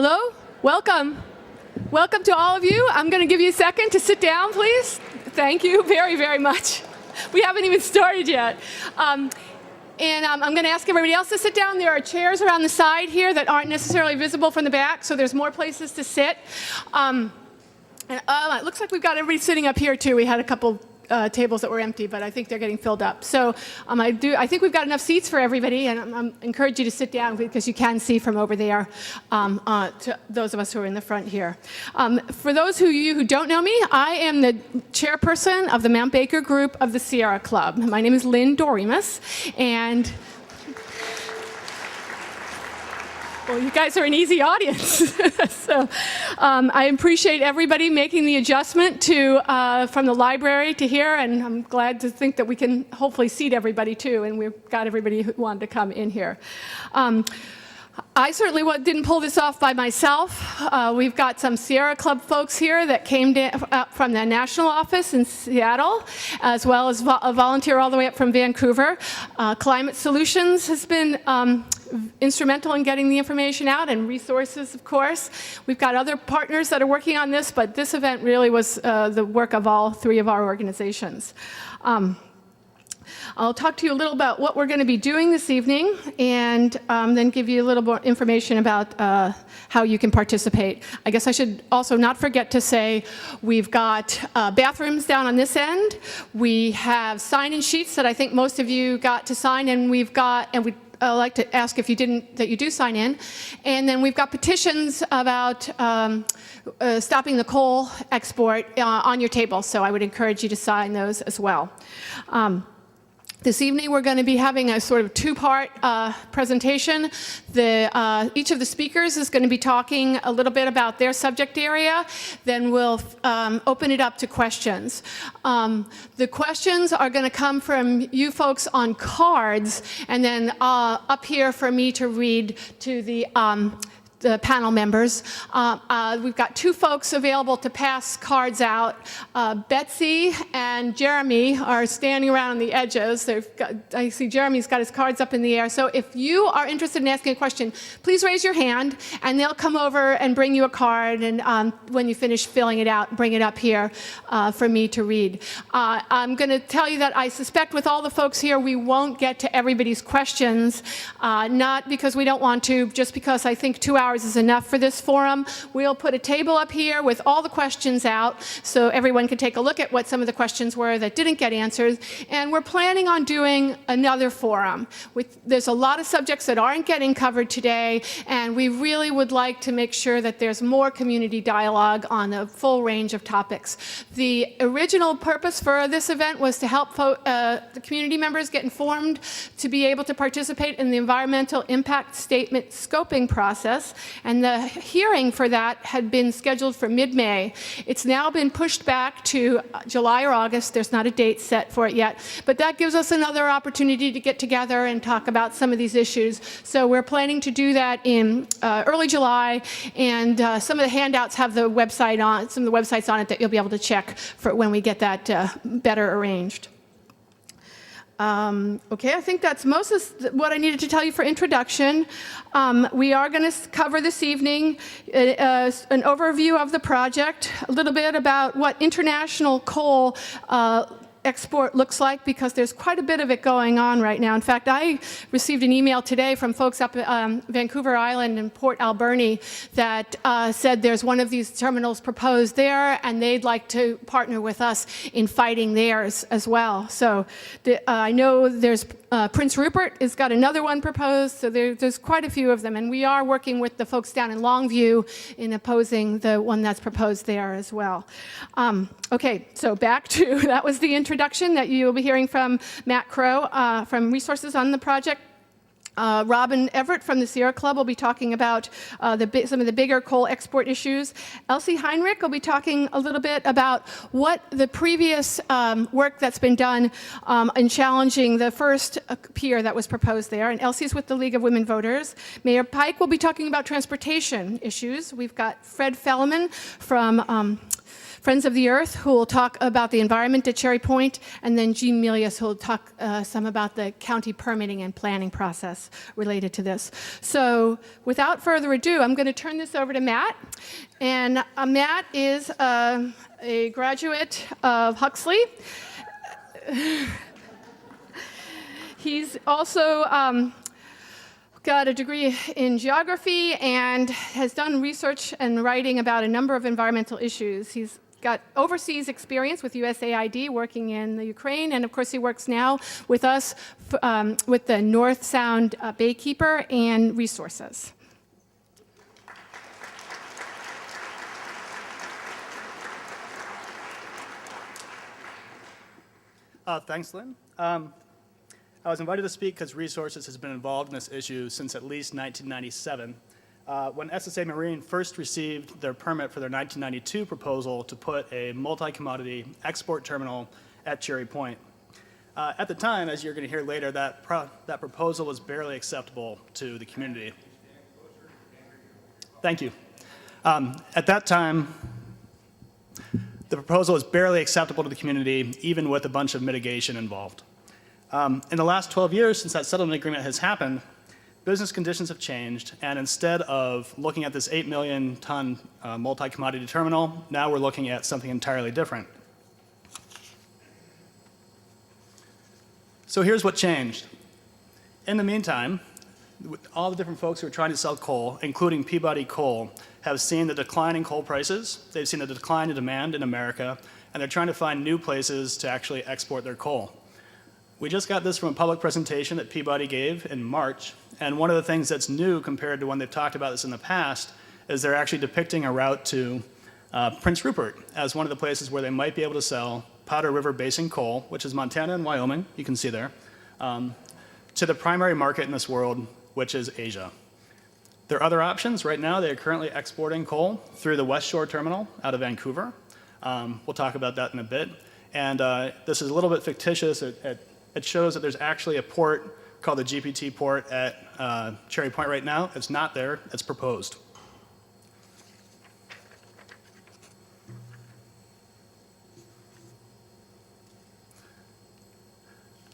Hello, welcome. Welcome to all of you. I'm going to give you a second to sit down, please. Thank you very, very much. We haven't even started yet. I'm going to ask everybody else to sit down. There are chairs around the side here that aren't necessarily visible from the back, so there's more places to sit. It looks like we've got everybody sitting up here, too. We had a couple tables that were empty, but I think they're getting filled up. So I think we've got enough seats for everybody, and I encourage you to sit down because you can see from over there to those of us who are in the front here. For those of you who don't know me, I am the chairperson of the Mount Baker group of the Sierra Club. My name is Lynn Doremus, and well, you guys are an easy audience. So I appreciate everybody making the adjustment from the library to here, and I'm glad to think that we can hopefully seat everybody too, and we've got everybody who wanted to come in here. I certainly didn't pull this off by myself. We've got some Sierra Club folks here that came up from the national office in Seattle, as well as a volunteer all the way up from Vancouver. Climate Solutions has been instrumental in getting the information out, and resources, of course. We've got other partners that are working on this, but this event really was the work of all three of our organizations. I'll talk to you a little about what we're going to be doing this evening, and then give you a little more information about how you can participate. I guess I should also not forget to say we've got bathrooms down on this end. We have sign-in sheets that I think most of you got to sign, and we'd like to ask if you didn't, that you do sign in. And then we've got petitions about stopping the coal export on your table, so I would encourage you to sign those as well. This evening we're going to be having a sort of two-part presentation. Each of the speakers is going to be talking a little bit about their subject area. Then we'll open it up to questions. The questions are going to come from you folks on cards, and then up here for me to read to the panel members. We've got two folks available to pass cards out. Betsy and Jeremy are standing around on the edges. I see Jeremy's got his cards up in the air. So if you are interested in asking a question, please raise your hand, and they'll come over and bring you a card, and when you finish filling it out, bring it up here for me to read. I'm going to tell you that I suspect with all the folks here, we won't get to everybody's questions, not because we don't want to, just because I think 2 hours is enough for this forum. We'll put a table up here with all the questions out so everyone can take a look at what some of the questions were that didn't get answered. And we're planning on doing another forum. There's a lot of subjects that aren't getting covered today, and we really would like to make sure that there's more community dialogue on a full range of topics. The original purpose for this event was to help the community members get informed to be able to participate in the environmental impact statement scoping process. And the hearing for that had been scheduled for mid-May. It's now been pushed back to July or August. There's not a date set for it yet. But that gives us another opportunity to get together and talk about some of these issues. So we're planning to do that in early July. And some of the handouts have some of the websites on it that you'll be able to check for when we get that better arranged. Okay, I think that's most of what I needed to tell you for introduction. We are going to cover this evening an overview of the project, a little bit about what international coal export looks like, because there's quite a bit of it going on right now. In fact, I received an email today from folks up at Vancouver Island and Port Alberni that said there's one of these terminals proposed there, and they'd like to partner with us in fighting theirs as well. So I know there's Prince Rupert has got another one proposed, so there's quite a few of them, and we are working with the folks down in Longview in opposing the one that's proposed there as well. Okay, so back to, that was the introduction that you will be hearing from Matt Crow from Resources on the project. Robin Everett from the Sierra Club will be talking about some of the bigger coal export issues. Elsie Heinrich will be talking a little bit about what the previous work that's been done in challenging the first pier that was proposed there. And Elsie's with the League of Women Voters. Mayor Pike will be talking about transportation issues. We've got Fred Felleman Friends of the Earth, who will talk about the environment at Cherry Point, and then Jean Milius, who will talk some about the county permitting and planning process related to this. So without further ado, I'm going to turn this over to Matt. And Matt is a graduate of Huxley. He's also got a degree in geography and has done research and writing about a number of environmental issues. He's got overseas experience with USAID working in the Ukraine, and of course he works now with us with the North Sound Baykeeper and resources. Thanks, Lynn. I was invited to speak because Resources has been involved in this issue since at least 1997, when SSA Marine first received their permit for their 1992 proposal to put a multi-commodity export terminal at Cherry Point. At the time, as you're going to hear later, that proposal was barely acceptable to the community. Thank you. At that time, the proposal was barely acceptable to the community, even with a bunch of mitigation involved. In the last 12 years since that settlement agreement has happened, business conditions have changed, and instead of looking at this 8 million ton multi-commodity terminal, now we're looking at something entirely different. So here's what changed. In the meantime, all the different folks who are trying to sell coal, including Peabody Coal, have seen the decline in coal prices, they've seen the decline in demand in America, and they're trying to find new places to actually export their coal. We just got this from a public presentation that Peabody gave in March, and one of the things that's new compared to when they've talked about this in the past is they're actually depicting a route to Prince Rupert as one of the places where they might be able to sell Powder River Basin coal, which is Montana and Wyoming, you can see there, to the primary market in this world, which is Asia. There are other options. Right now, they are currently exporting coal through the West Shore Terminal out of Vancouver. We'll talk about that in a bit. And this is a little bit fictitious. It shows that there's actually a port called the GPT port at Cherry Point right now. It's not there. It's proposed.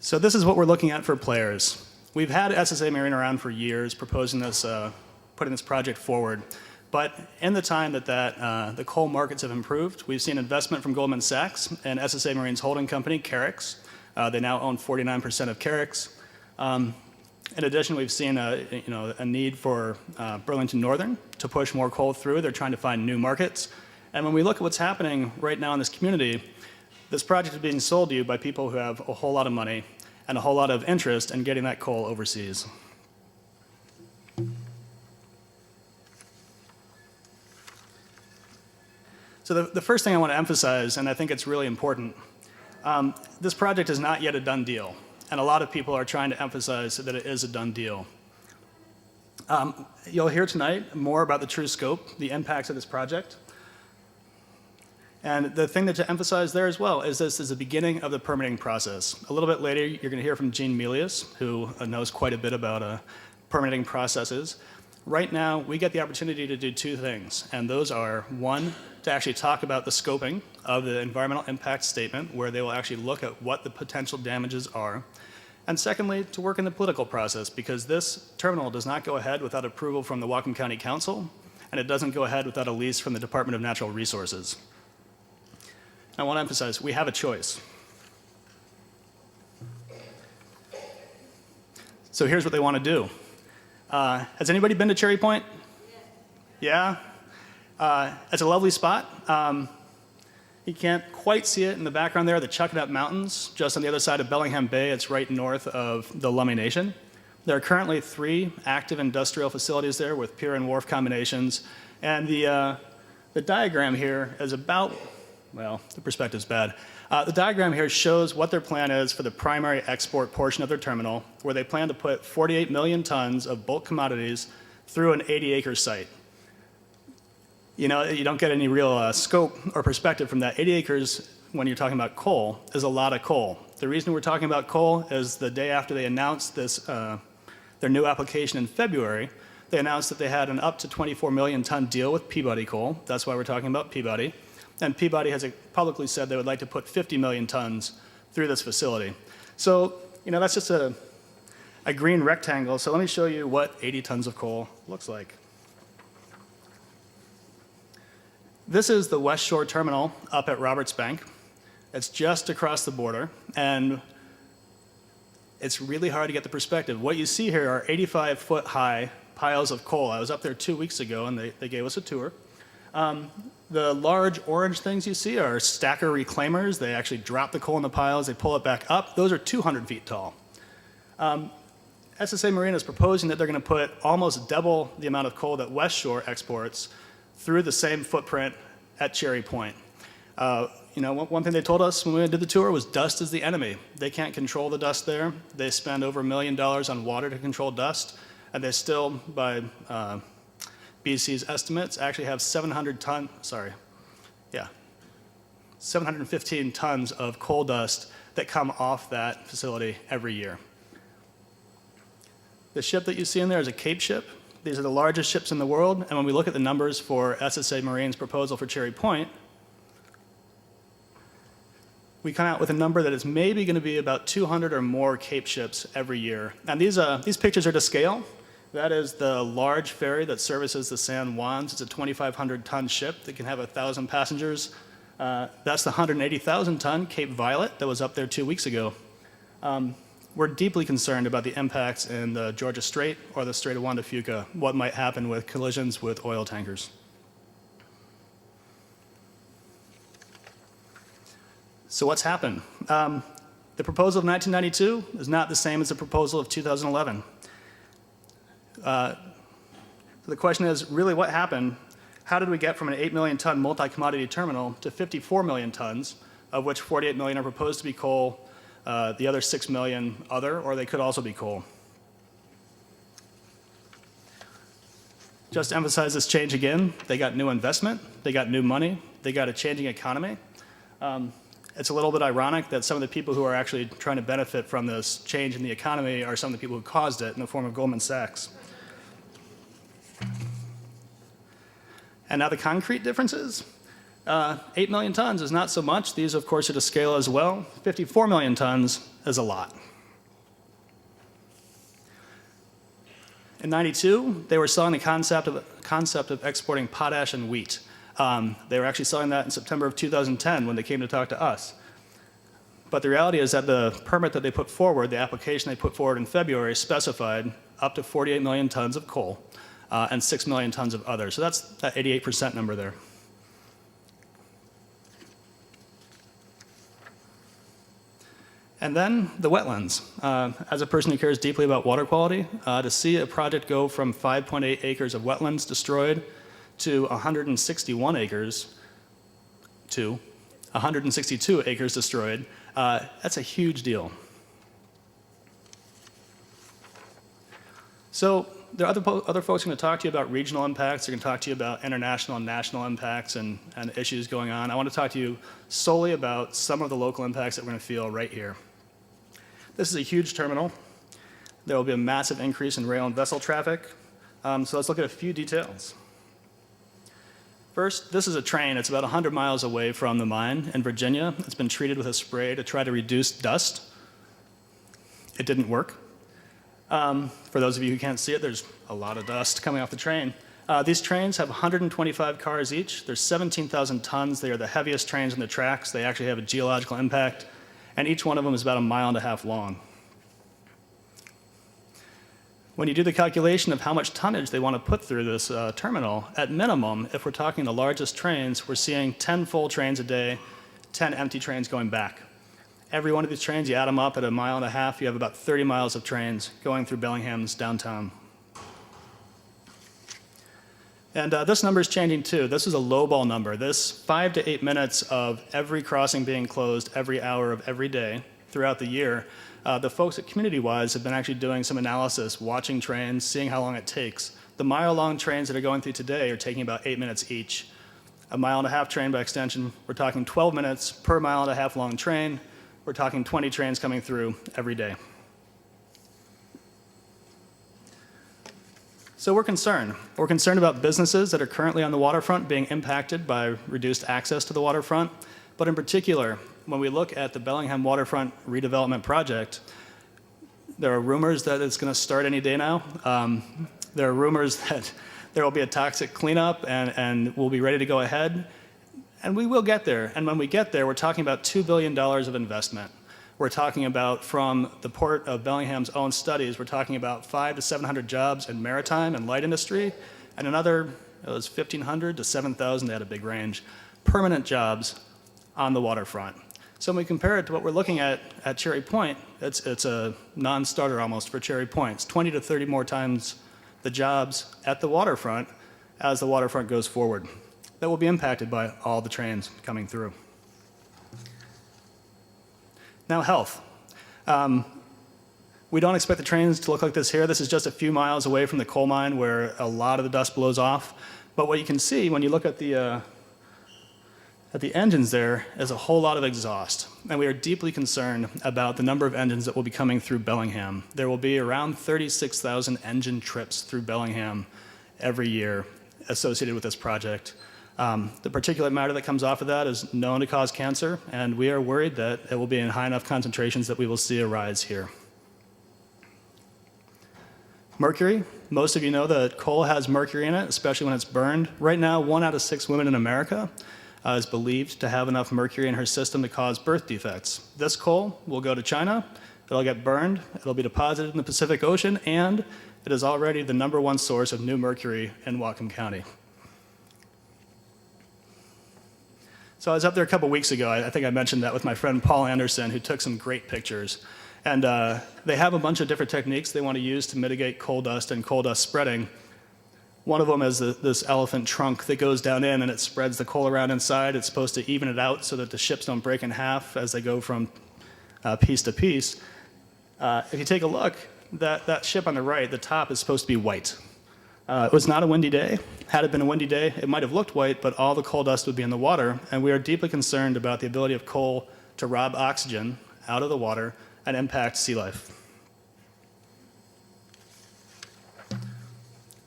So this is what we're looking at for players. We've had SSA Marine around for years proposing this, putting this project forward. But in the time that the coal markets have improved, we've seen investment from Goldman Sachs and SSA Marine's holding company, Carix. They now own 49% of Carix. In addition, we've seen a need for Burlington Northern to push more coal through. They're trying to find new markets. And when we look at what's happening right now in this community, this project is being sold to you by people who have a whole lot of money and a whole lot of interest in getting that coal overseas. So the first thing I want to emphasize, and I think it's really important, this project is not yet a done deal, and a lot of people are trying to emphasize that it is a done deal. You'll hear tonight more about the true scope, the impacts of this project. And the thing to emphasize there as well is this is the beginning of the permitting process. A little bit later, you're going to hear from Jean Milius, who knows quite a bit about permitting processes. Right now, we get the opportunity to do two things, and those are, one, to actually talk about the scoping of the environmental impact statement, where they will actually look at what the potential damages are, and secondly, to work in the political process, because this terminal does not go ahead without approval from the Whatcom County Council, and it doesn't go ahead without a lease from the Department of Natural Resources. I want to emphasize, we have a choice. So here's what they want to do. Has anybody been to Cherry Point? Yeah? It's a lovely spot. You can't quite see it in the background there, the Chuckanut Mountains, just on the other side of Bellingham Bay. It's right north of the Lummi Nation. There are currently 3 active industrial facilities there with pier and wharf combinations. And the diagram here is about, well, the perspective's bad. The diagram here shows what their plan is for the primary export portion of their terminal, where they plan to put 48 million tons of bulk commodities through an 80-acre site. You know, you don't get any real scope or perspective from that. 80 acres, when you're talking about coal, is a lot of coal. The reason we're talking about coal is the day after they announced this, their new application in February, they announced that they had an up to 24 million ton deal with Peabody Coal. That's why we're talking about Peabody. And Peabody has publicly said they would like to put 50 million tons through this facility. So, that's just a green rectangle. So let me show you what 80 tons of coal looks like. This is the West Shore Terminal up at Roberts Bank. It's just across the border, and it's really hard to get the perspective. What you see here are 85-foot high piles of coal. I was up there 2 weeks ago, and they gave us a tour. The large orange things you see are stacker reclaimers. They actually drop the coal in the piles, they pull it back up. Those are 200 feet tall. SSA Marine is proposing that they're going to put almost double the amount of coal that West Shore exports through the same footprint at Cherry Point. One thing they told us when we did the tour was dust is the enemy. They can't control the dust there. They spend over $1 million on water to control dust, and they still, by BC's estimates, actually have 715 tons of coal dust that come off that facility every year. The ship that you see in there is a Cape ship. These are the largest ships in the world, and when we look at the numbers for SSA Marine's proposal for Cherry Point, we come out with a number that is maybe going to be about 200 or more Cape ships every year. And these pictures are to scale. That is the large ferry that services the San Juans. It's a 2,500-ton ship that can have 1,000 passengers. That's the 180,000-ton Cape Violet that was up there 2 weeks ago. We're deeply concerned about the impacts in the Georgia Strait or the Strait of Juan de Fuca, what might happen with collisions with oil tankers. So what's happened? The proposal of 1992 is not the same as the proposal of 2011. So the question is, really what happened? How did we get from an 8 million ton multi-commodity terminal to 54 million tons, of which 48 million are proposed to be coal, the other 6 million other, or they could also be coal? Just to emphasize this change again, they got new investment, they got new money, they got a changing economy. It's a little bit ironic that some of the people who are actually trying to benefit from this change in the economy are some of the people who caused it in the form of Goldman Sachs. And now the concrete differences. 8 million tons is not so much. These, of course, are to scale as well. 54 million tons is a lot. In '92, they were selling the concept of exporting potash and wheat. They were actually selling that in September of 2010 when they came to talk to us. But the reality is that the permit that they put forward, the application they put forward in February, specified up to 48 million tons of coal and 6 million tons of others. So that's that 88% number there. And then the wetlands. As a person who cares deeply about water quality, to see a project go from 5.8 acres of wetlands destroyed to 161 acres to 162 acres destroyed, that's a huge deal. So there are other folks who are going to talk to you about regional impacts. They're going to talk to you about international and national impacts and issues going on. I want to talk to you solely about some of the local impacts that we're going to feel right here. This is a huge terminal. There will be a massive increase in rail and vessel traffic. So let's look at a few details. First, this is a train. It's about 100 miles away from the mine in Virginia. It's been treated with a spray to try to reduce dust. It didn't work. For those of you who can't see it, there's a lot of dust coming off the train. These trains have 125 cars each. There's 17,000 tons. They are the heaviest trains on the tracks. They actually have a geological impact, and each one of them is about 1.5 miles long. When you do the calculation of how much tonnage they want to put through this terminal, at minimum, if we're talking the largest trains, we're seeing 10 full trains a day, 10 empty trains going back. Every one of these trains, you add them up at 1.5 miles, you have about 30 miles of trains going through Bellingham's downtown. And this number is changing too. This is a lowball number. This 5 to 8 minutes of every crossing being closed every hour of every day throughout the year, the folks at CommunityWise have been actually doing some analysis, watching trains, seeing how long it takes. The mile-long trains that are going through today are taking about 8 minutes each. 1.5 mile train by extension, we're talking 12 minutes per 1.5 mile long train. We're talking 20 trains coming through every day. So we're concerned. We're concerned about businesses that are currently on the waterfront being impacted by reduced access to the waterfront. But in particular, when we look at the Bellingham Waterfront redevelopment project, there are rumors that it's going to start any day now. There are rumors that there will be a toxic cleanup and we'll be ready to go ahead. And we will get there. And when we get there, we're talking about $2 billion of investment. We're talking about, from the Port of Bellingham's own studies, we're talking about 500 to 700 jobs in maritime and light industry, and another, it was 1,500 to 7,000, they had a big range, permanent jobs on the waterfront. So when we compare it to what we're looking at Cherry Point, it's a non-starter almost for Cherry Point. It's 20 to 30 more times the jobs at the waterfront as the waterfront goes forward. That will be impacted by all the trains coming through. Now, health. We don't expect the trains to look like this here. This is just a few miles away from the coal mine where a lot of the dust blows off. But what you can see when you look at the engines there is a whole lot of exhaust. And we are deeply concerned about the number of engines that will be coming through Bellingham. There will be around 36,000 engine trips through Bellingham every year associated with this project. The particulate matter that comes off of that is known to cause cancer, and we are worried that it will be in high enough concentrations that we will see a rise here. Mercury. Most of you know that coal has mercury in it, especially when it's burned. Right now, 1 out of 6 women in America is believed to have enough mercury in her system to cause birth defects. This coal will go to China, it'll get burned, it'll be deposited in the Pacific Ocean, and it is already the #1 source of new mercury in Whatcom County. So I was up there a couple weeks ago. I think I mentioned that with my friend Paul Anderson, who took some great pictures. And they have a bunch of different techniques they want to use to mitigate coal dust and coal dust spreading. One of them is this elephant trunk that goes down in and it spreads the coal around inside. It's supposed to even it out so that the ships don't break in half as they go from piece to piece. If you take a look, that ship on the right, the top is supposed to be white. It was not a windy day. Had it been a windy day, it might have looked white, but all the coal dust would be in the water, and we are deeply concerned about the ability of coal to rob oxygen out of the water and impact sea life.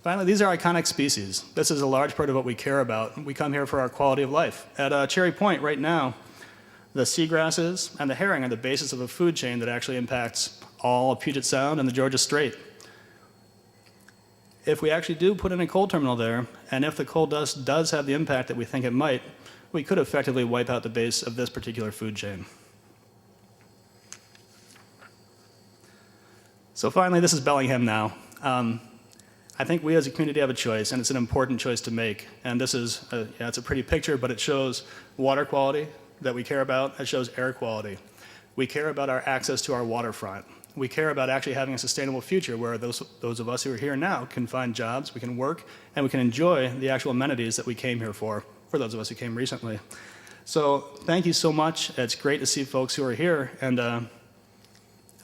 Finally, these are iconic species. This is a large part of what we care about. We come here for our quality of life. At Cherry Point right now, the seagrasses and the herring are the basis of a food chain that actually impacts all of Puget Sound and the Georgia Strait. If we actually do put in a coal terminal there, and if the coal dust does have the impact that we think it might, we could effectively wipe out the base of this particular food chain. So finally, this is Bellingham now. I think we as a community have a choice, and it's an important choice to make. And this is, it's a pretty picture, but it shows water quality that we care about. It shows air quality. We care about our access to our waterfront. We care about actually having a sustainable future where those of us who are here now can find jobs, we can work, and we can enjoy the actual amenities that we came here for those of us who came recently. So thank you so much. It's great to see folks who are here, and I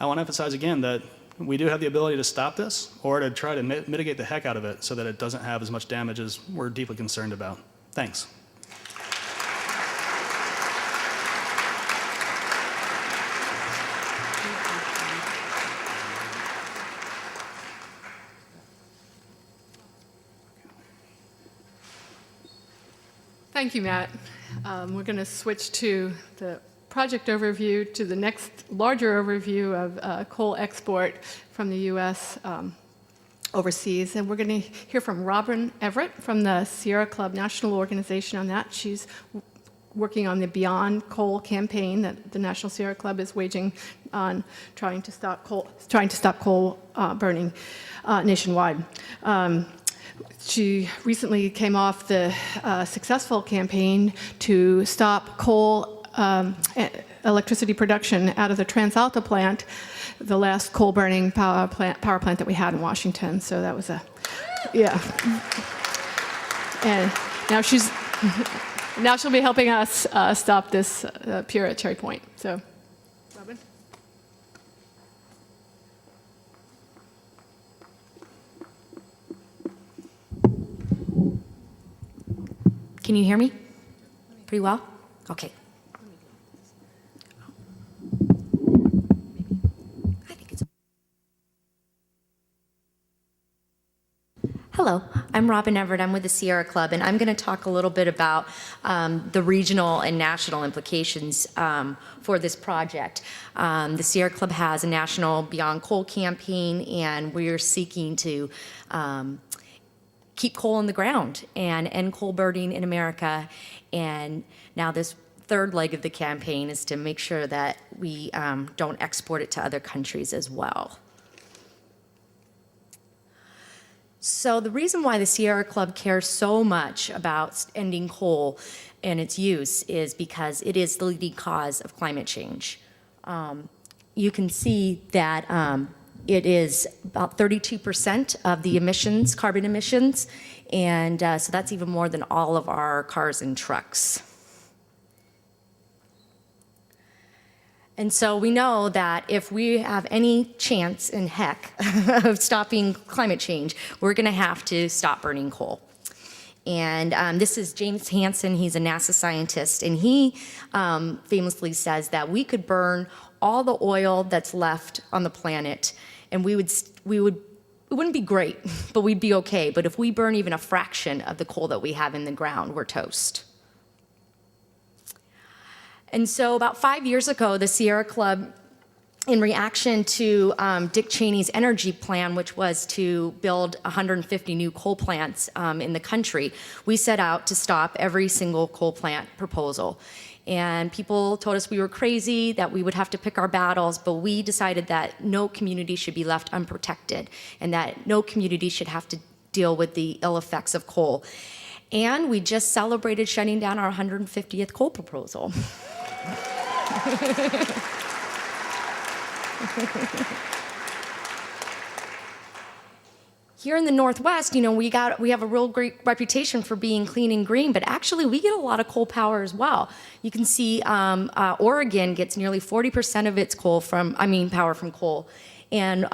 want to emphasize again that we do have the ability to stop this or to try to mitigate the heck out of it so that it doesn't have as much damage as we're deeply concerned about. Thanks. Thank you, Matt. We're going to switch to the project overview, to the next larger overview of coal export from the U.S. Overseas. And we're going to hear from Robin Everett from the Sierra Club National Organization on that. She's working on the Beyond Coal campaign that the National Sierra Club is waging on trying to stop coal burning nationwide. She recently came off the successful campaign to stop coal electricity production out of the TransAlta plant, the last coal-burning power plant that we had in Washington. So that was yeah. And now she'll be helping us stop this pier at Cherry Point. So, Robin. Can you hear me pretty well? Okay. Hello, I'm Robin Everett. I'm with the Sierra Club, and I'm going to talk a little bit about the regional and national implications for this project. The Sierra Club has a national Beyond Coal campaign, and we're seeking to keep coal in the ground and end coal burning in America. And now this third leg of the campaign is to make sure that we don't export it to other countries as well. So the reason why the Sierra Club cares so much about ending coal and its use is because it is the leading cause of climate change. You can see that it is about 32% of the emissions, carbon emissions, and so that's even more than all of our cars and trucks. And so we know that if we have any chance in heck of stopping climate change, we're going to have to stop burning coal. And this is James Hansen. He's a NASA scientist, and he famously says that we could burn all the oil that's left on the planet, and it wouldn't be great, but we'd be okay. But if we burn even a fraction of the coal that we have in the ground, we're toast. And so about 5 years ago, the Sierra Club, in reaction to Dick Cheney's energy plan, which was to build 150 new coal plants in the country, we set out to stop every single coal plant proposal. And people told us we were crazy, that we would have to pick our battles, but we decided that no community should be left unprotected and that no community should have to deal with the ill effects of coal. And we just celebrated shutting down our 150th coal proposal. Here in the Northwest, you know, we have a real great reputation for being clean and green, but actually we get a lot of coal power as well. You can see Oregon gets nearly 40% of its power from coal. And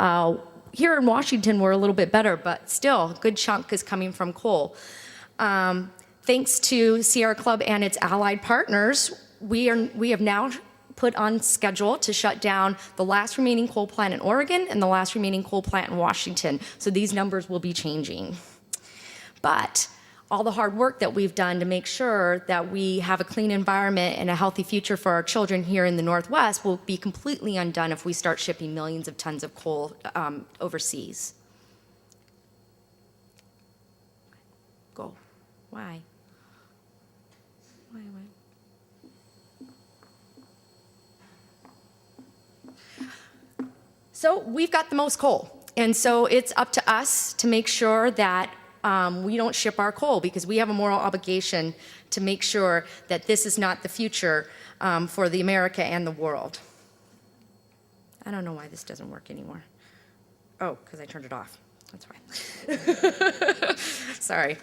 here in Washington, we're a little bit better, but still, a good chunk is coming from coal. Thanks to Sierra Club and its allied partners, we have now put on schedule to shut down the last remaining coal plant in Oregon and the last remaining coal plant in Washington. So these numbers will be changing. But all the hard work that we've done to make sure that we have a clean environment and a healthy future for our children here in the Northwest will be completely undone if we start shipping millions of tons of coal overseas. Go. Why? Why? So we've got the most coal, and so it's up to us to make sure that we don't ship our coal, because we have a moral obligation to make sure that this is not the future for the America and the world. I don't know why this doesn't work anymore. Oh, because I turned it off. That's fine. Sorry.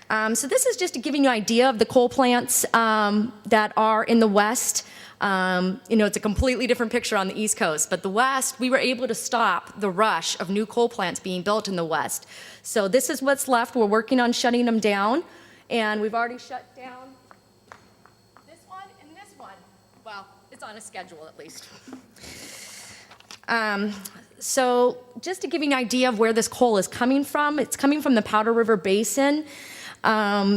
So this is just to give you an idea of the coal plants that are in the West. You know, it's a completely different picture on the East Coast, but the West, we were able to stop the rush of new coal plants being built in the West. So this is what's left. We're working on shutting them down, and we've already shut down this one and this one. Well, it's on a schedule at least. So just to give you an idea of where this coal is coming from, it's coming from the Powder River Basin,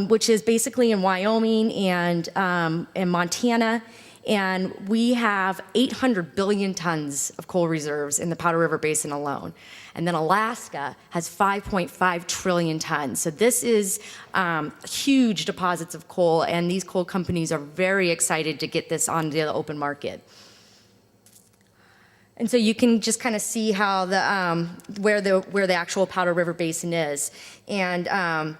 which is basically in Wyoming and in Montana. And we have 800 billion tons of coal reserves in the Powder River Basin alone. And then Alaska has 5.5 trillion tons. So this is huge deposits of coal, and these coal companies are very excited to get this onto the open market. And so you can just kind of see how where the actual Powder River Basin is. And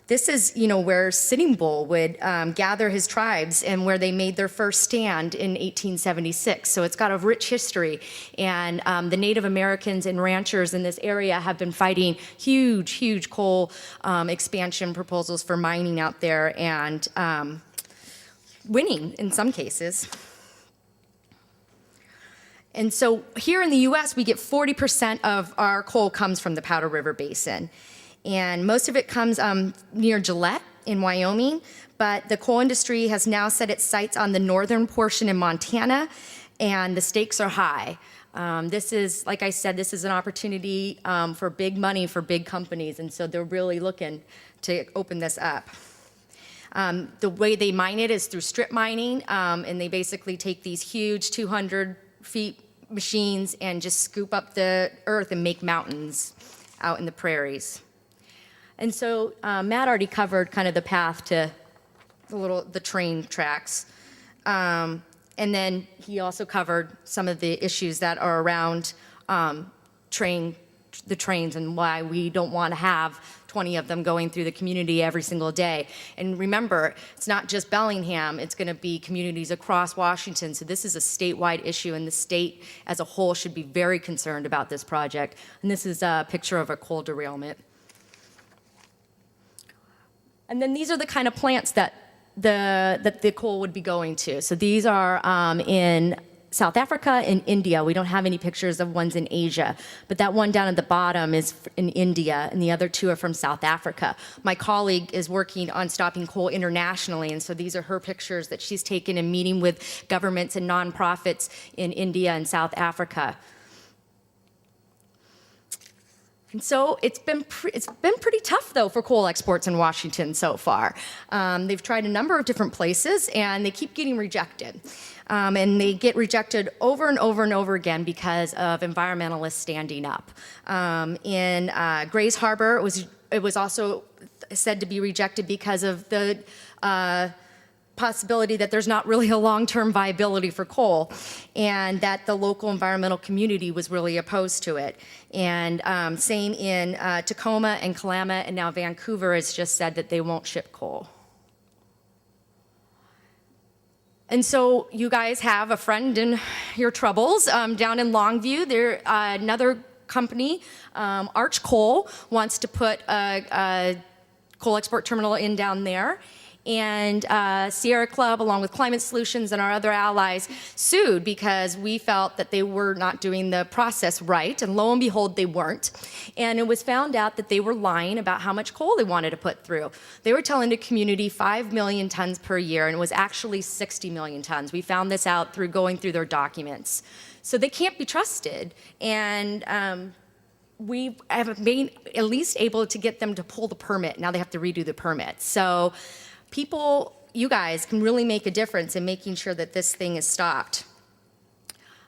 this is, you know, where Sitting Bull would gather his tribes and where they made their first stand in 1876. So it's got a rich history. And the Native Americans and ranchers in this area have been fighting huge, huge coal expansion proposals for mining out there and winning in some cases. And so here in the US, we get 40% of our coal comes from the Powder River Basin. And most of it comes near Gillette in Wyoming, but the coal industry has now set its sights on the northern portion in Montana, and the stakes are high. This is, like I said, this is an opportunity for big money for big companies, and so they're really looking to open this up. The way they mine it is through strip mining, and they basically take these huge 200 feet machines and just scoop up the earth and make mountains out in the prairies. And so Matt already covered kind of the path to the train tracks. And then he also covered some of the issues that are around the trains and why we don't want to have 20 of them going through the community every single day. And remember, it's not just Bellingham, it's going to be communities across Washington. So this is a statewide issue, and the state as a whole should be very concerned about this project. And this is a picture of a coal derailment. And then these are the kind of plants that the coal would be going to. So these are in South Africa and India. We don't have any pictures of ones in Asia, but that one down at the bottom is in India, and the other two are from South Africa. My colleague is working on stopping coal internationally, and so these are her pictures that she's taken in meeting with governments and nonprofits in India and South Africa. And so it's been pretty tough, though, for coal exports in Washington so far. They've tried a number of different places, and they keep getting rejected. And they get rejected over and over and over again because of environmentalists standing up. In Grays Harbor, it was also said to be rejected because of the possibility that there's not really a long-term viability for coal, and that the local environmental community was really opposed to it. And same in Tacoma and Kalama, and now Vancouver has just said that they won't ship coal. And so you guys have a friend in your troubles. Down in Longview, there another company, Arch Coal, wants to put a coal export terminal in down there. And Sierra Club, along with Climate Solutions and our other allies, sued because we felt that they were not doing the process right. And lo and behold, they weren't. And it was found out that they were lying about how much coal they wanted to put through. They were telling the community 5 million tons per year, and it was actually 60 million tons. We found this out through going through their documents. So they can't be trusted. And we have been at least able to get them to pull the permit. Now they have to redo the permit. So people, you guys, can really make a difference in making sure that this thing is stopped.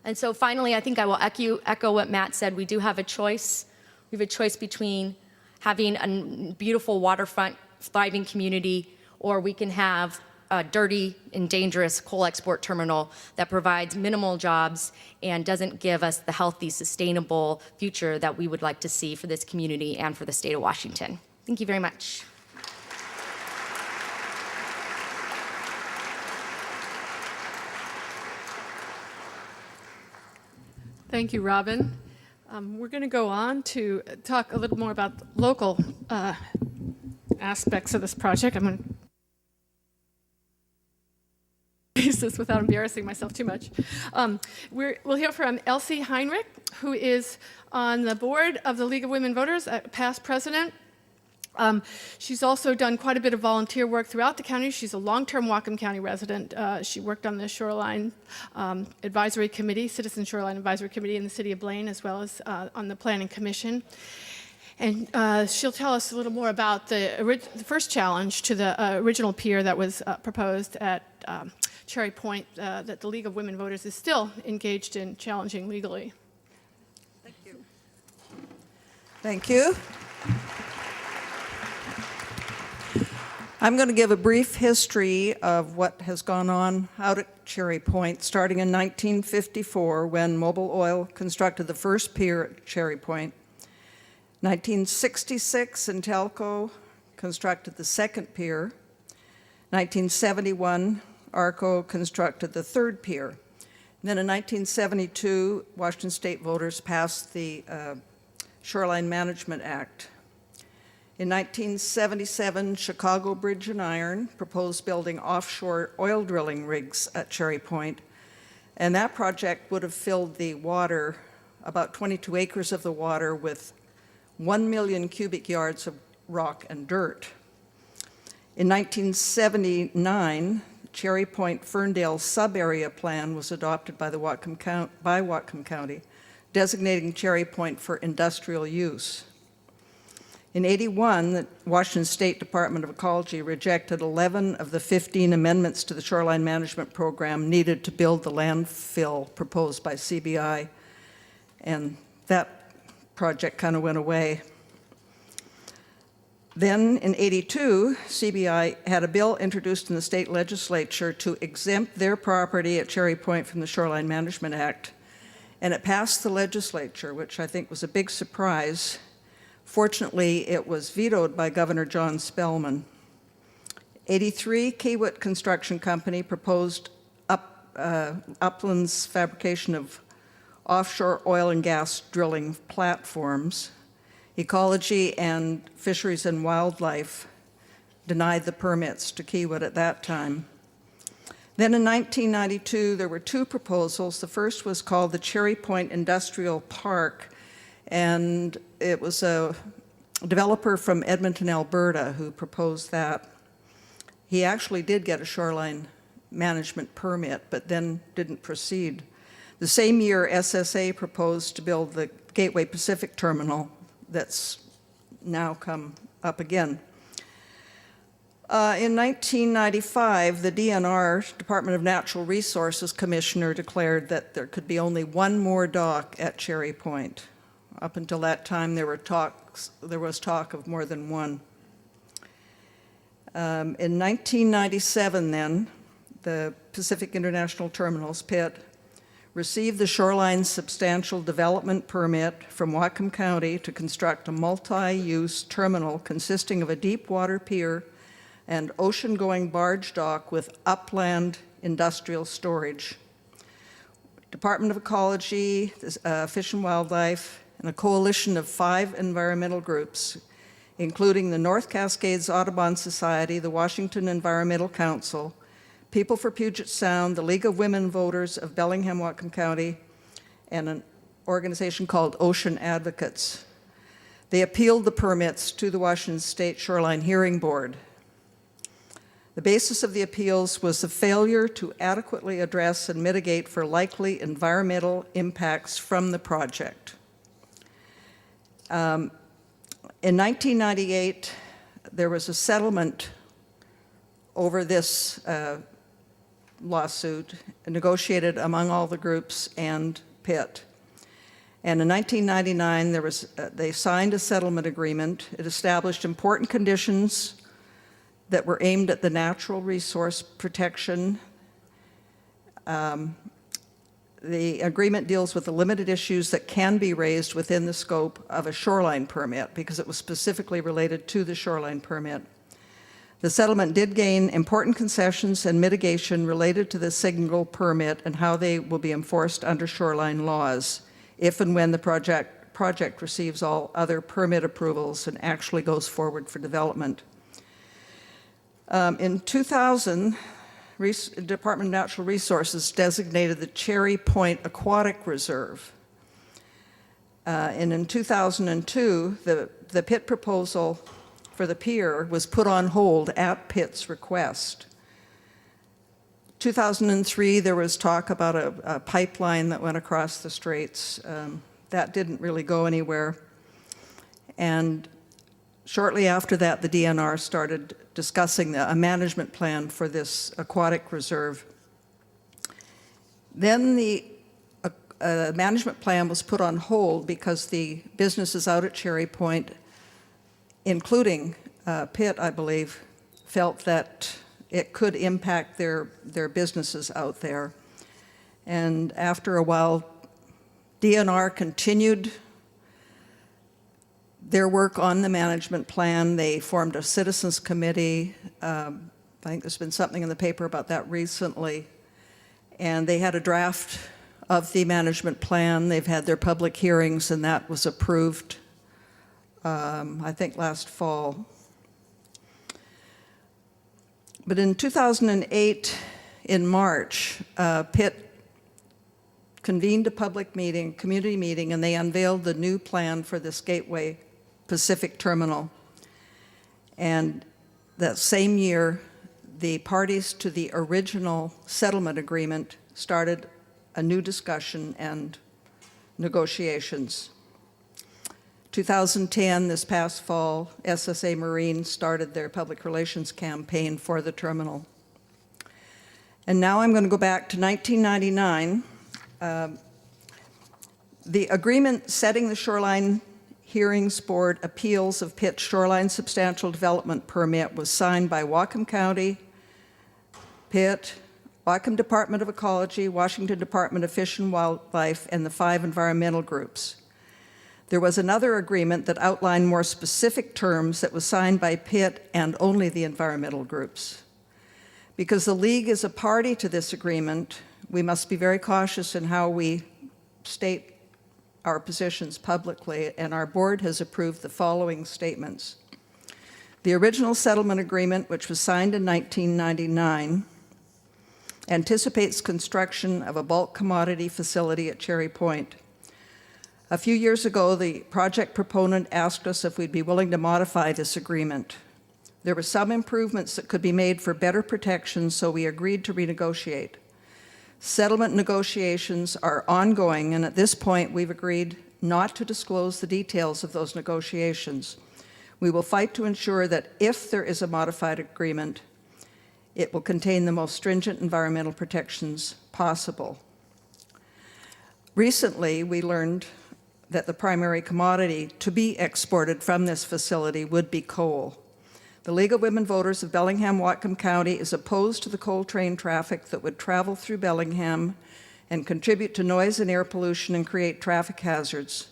And so finally, I think I will echo what Matt said. We do have a choice. We have a choice between having a beautiful waterfront, thriving community, or we can have a dirty and dangerous coal export terminal that provides minimal jobs and doesn't give us the healthy, sustainable future that we would like to see for this community and for the state of Washington. Thank you very much. Thank you, Robin. We're going to go on to talk a little more about local aspects of this project. I'm going to use this without embarrassing myself too much. We'll hear from Elsie Heinrich, who is on the board of the League of Women Voters, past president. She's also done quite a bit of volunteer work throughout the county. She's a long-term Whatcom County resident. She worked on the Shoreline Advisory Committee, Citizen Shoreline Advisory Committee in the city of Blaine, as well as on the Planning Commission. And she'll tell us a little more about the first challenge to the original pier that was proposed at Cherry Point that the League of Women Voters is still engaged in challenging legally. Thank you. Thank you. I'm going to give a brief history of what has gone on out at Cherry Point, starting in 1954 when Mobil Oil constructed the first pier at Cherry Point. 1966, Intelco constructed the second pier. 1971, ARCO constructed the third pier. And then in 1972, Washington State voters passed the Shoreline Management Act. In 1977, Chicago Bridge and Iron proposed building offshore oil drilling rigs at Cherry Point, and that project would have filled the water, about 22 acres of the water, with 1 million cubic yards of rock and dirt. In 1979, Cherry Point Ferndale sub-area plan was adopted by Whatcom County, designating Cherry Point for industrial use. In '81, the Washington State Department of Ecology rejected 11 of the 15 amendments to the shoreline management program needed to build the landfill proposed by CBI, and that project kind of went away. Then in '82, CBI had a bill introduced in the state legislature to exempt their property at Cherry Point from the Shoreline Management Act, and it passed the legislature, which I think was a big surprise. Fortunately, it was vetoed by Governor John Spellman. '83, Kiewit Construction Company proposed Upland's fabrication of offshore oil and gas drilling platforms. Ecology and Fisheries and Wildlife denied the permits to Kiewit at that time. Then in 1992, there were two proposals. The first was called the Cherry Point Industrial Park, and it was a developer from Edmonton, Alberta, who proposed that. He actually did get a shoreline management permit, but then didn't proceed. The same year, SSA proposed to build the Gateway Pacific Terminal that's now come up again. In 1995, the DNR, Department of Natural Resources Commissioner, declared that there could be only one more dock at Cherry Point. Up until that time, there was talk of more than one. In 1997, then, the Pacific International Terminals, PIT, received the Shoreline Substantial Development Permit from Whatcom County to construct a multi-use terminal consisting of a deep water pier and ocean-going barge dock with upland industrial storage. Department of Ecology, Fish and Wildlife, and a coalition of 5 environmental groups, including the North Cascades Audubon Society, the Washington Environmental Council, People for Puget Sound, the League of Women Voters of Bellingham-Whatcom County, and an organization called Ocean Advocates. They appealed the permits to the Washington State Shoreline Hearing Board. The basis of the appeals was the failure to adequately address and mitigate for likely environmental impacts from the project. In 1998, there was a settlement over this lawsuit, negotiated among all the groups and PIT. And in 1999, they signed a settlement agreement. It established important conditions that were aimed at the natural resource protection. The agreement deals with the limited issues that can be raised within the scope of a shoreline permit, because it was specifically related to the shoreline permit. The settlement did gain important concessions and mitigation related to the single permit and how they will be enforced under shoreline laws if and when the project receives all other permit approvals and actually goes forward for development. In 2000, Department of Natural Resources designated the Cherry Point Aquatic Reserve. And in 2002, the PIT proposal for the pier was put on hold at PIT's request. 2003, there was talk about a pipeline that went across the straits. That didn't really go anywhere. And shortly after that, the DNR started discussing a management plan for this aquatic reserve. Then the management plan was put on hold because the businesses out at Cherry Point, including PIT, I believe, felt that it could impact their businesses out there. And after a while, DNR continued their work on the management plan. They formed a citizens committee. I think there's been something in the paper about that recently. And they had a draft of the management plan. They've had their public hearings, and that was approved, I think, last fall. But in 2008, in March, PIT convened a public meeting, community meeting, and they unveiled the new plan for this Gateway Pacific Terminal. And that same year, the parties to the original settlement agreement started a new discussion and negotiations. 2010, this past fall, SSA Marine started their public relations campaign for the terminal. And now I'm going to go back to 1999. The agreement setting the Shoreline Hearings Board appeals of Pitt's Shoreline Substantial Development Permit was signed by Whatcom County, Pitt, Whatcom Department of Ecology, Washington Department of Fish and Wildlife, and the 5 environmental groups. There was another agreement that outlined more specific terms that was signed by Pitt and only the environmental groups. Because the League is a party to this agreement, we must be very cautious in how we state our positions publicly, and our board has approved the following statements. The original settlement agreement, which was signed in 1999, anticipates construction of a bulk commodity facility at Cherry Point. A few years ago, the project proponent asked us if we'd be willing to modify this agreement. There were some improvements that could be made for better protection, so we agreed to renegotiate. Settlement negotiations are ongoing, and at this point, we've agreed not to disclose the details of those negotiations. We will fight to ensure that if there is a modified agreement, it will contain the most stringent environmental protections possible. Recently, we learned that the primary commodity to be exported from this facility would be coal. The League of Women Voters of Bellingham-Whatcom County is opposed to the coal train traffic that would travel through Bellingham and contribute to noise and air pollution and create traffic hazards.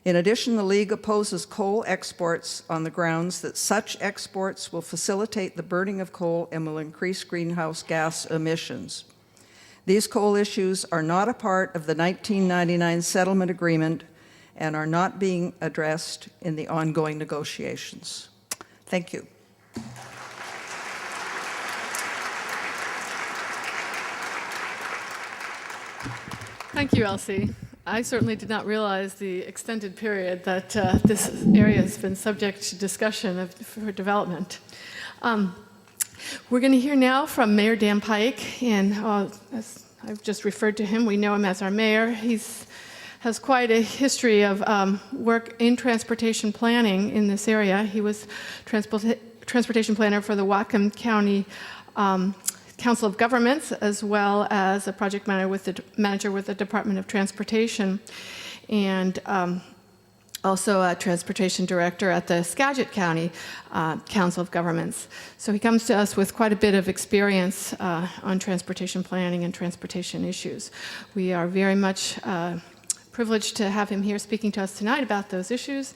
In addition, the League opposes coal exports on the grounds that such exports will facilitate the burning of coal and will increase greenhouse gas emissions. These coal issues are not a part of the 1999 settlement agreement and are not being addressed in the ongoing negotiations. Thank you. Thank you, Elsie. I certainly did not realize the extended period that this area has been subject to discussion for development. We're going to hear now from Mayor Dan Pike, and as I've just referred to him, we know him as our mayor. He's has quite a history of work in transportation planning in this area. He was transportation planner for the Whatcom County Council of Governments, as well as a project manager with the Department of Transportation, and also a transportation director at the Skagit County Council of Governments. So he comes to us with quite a bit of experience on transportation planning and transportation issues. We are very much privileged to have him here speaking to us tonight about those issues.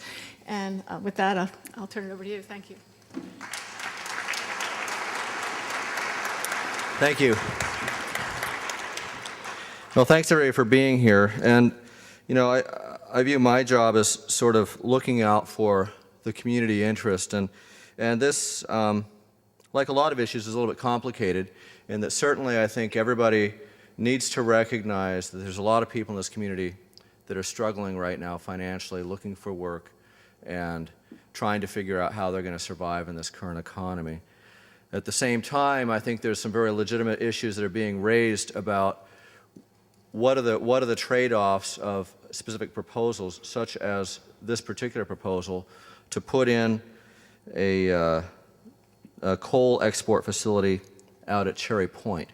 And with that, I'll turn it over to you. Thank you. Thank you. Well, thanks everybody for being here. And, you know, I view my job as sort of looking out for the community interest. And this, like a lot of issues, is a little bit complicated, in that certainly I think everybody needs to recognize that there's a lot of people in this community that are struggling right now financially, looking for work, and trying to figure out how they're going to survive in this current economy. At the same time, I think there's some very legitimate issues that are being raised about what are the trade-offs of specific proposals, such as this particular proposal, to put in a coal export facility out at Cherry Point.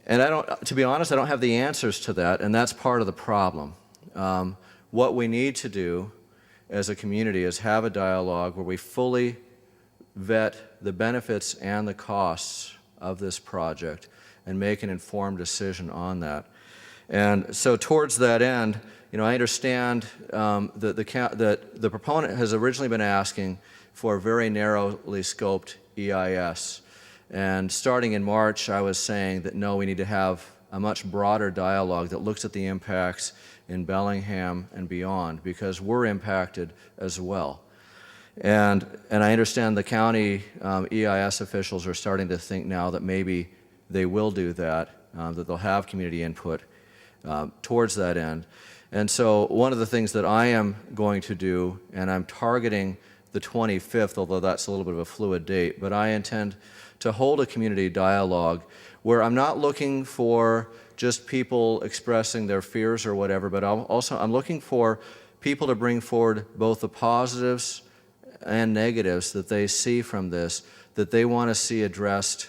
And to be honest, I don't have the answers to that, and that's part of the problem. What we need to do as a community is have a dialogue where we fully vet the benefits and the costs of this project and make an informed decision on that. And so towards that end, you know, I understand that the proponent has originally been asking for a very narrowly scoped EIS. And starting in March, I was saying that no, we need to have a much broader dialogue that looks at the impacts in Bellingham and beyond, because we're impacted as well. And I understand the county EIS officials are starting to think now that maybe they will do that, that they'll have community input towards that end. And so one of the things that I am going to do, and I'm targeting the 25th, although that's a little bit of a fluid date. But I intend to hold a community dialogue where I'm not looking for just people expressing their fears or whatever, but I'm looking for people to bring forward both the positives and negatives that they see from this, that they want to see addressed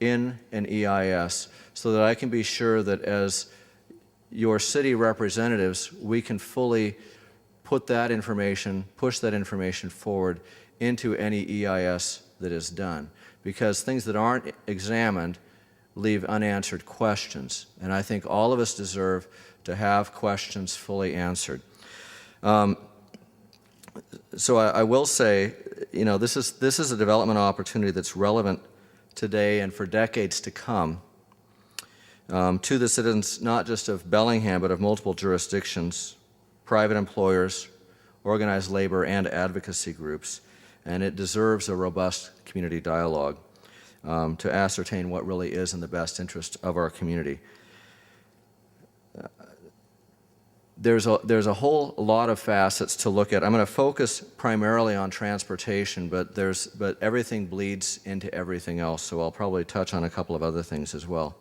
in an EIS, so that I can be sure that as your city representatives, we can fully put that information, push that information forward into any EIS that is done. Because things that aren't examined leave unanswered questions. And I think all of us deserve to have questions fully answered. So I will say, you know, this is a development opportunity that's relevant today and for decades to come to the citizens, not just of Bellingham, but of multiple jurisdictions, private employers, organized labor, and advocacy groups. And it deserves a robust community dialogue to ascertain what really is in the best interest of our community. There's a whole lot of facets to look at. I'm going to focus primarily on transportation, but everything bleeds into everything else, so I'll probably touch on a couple of other things as well.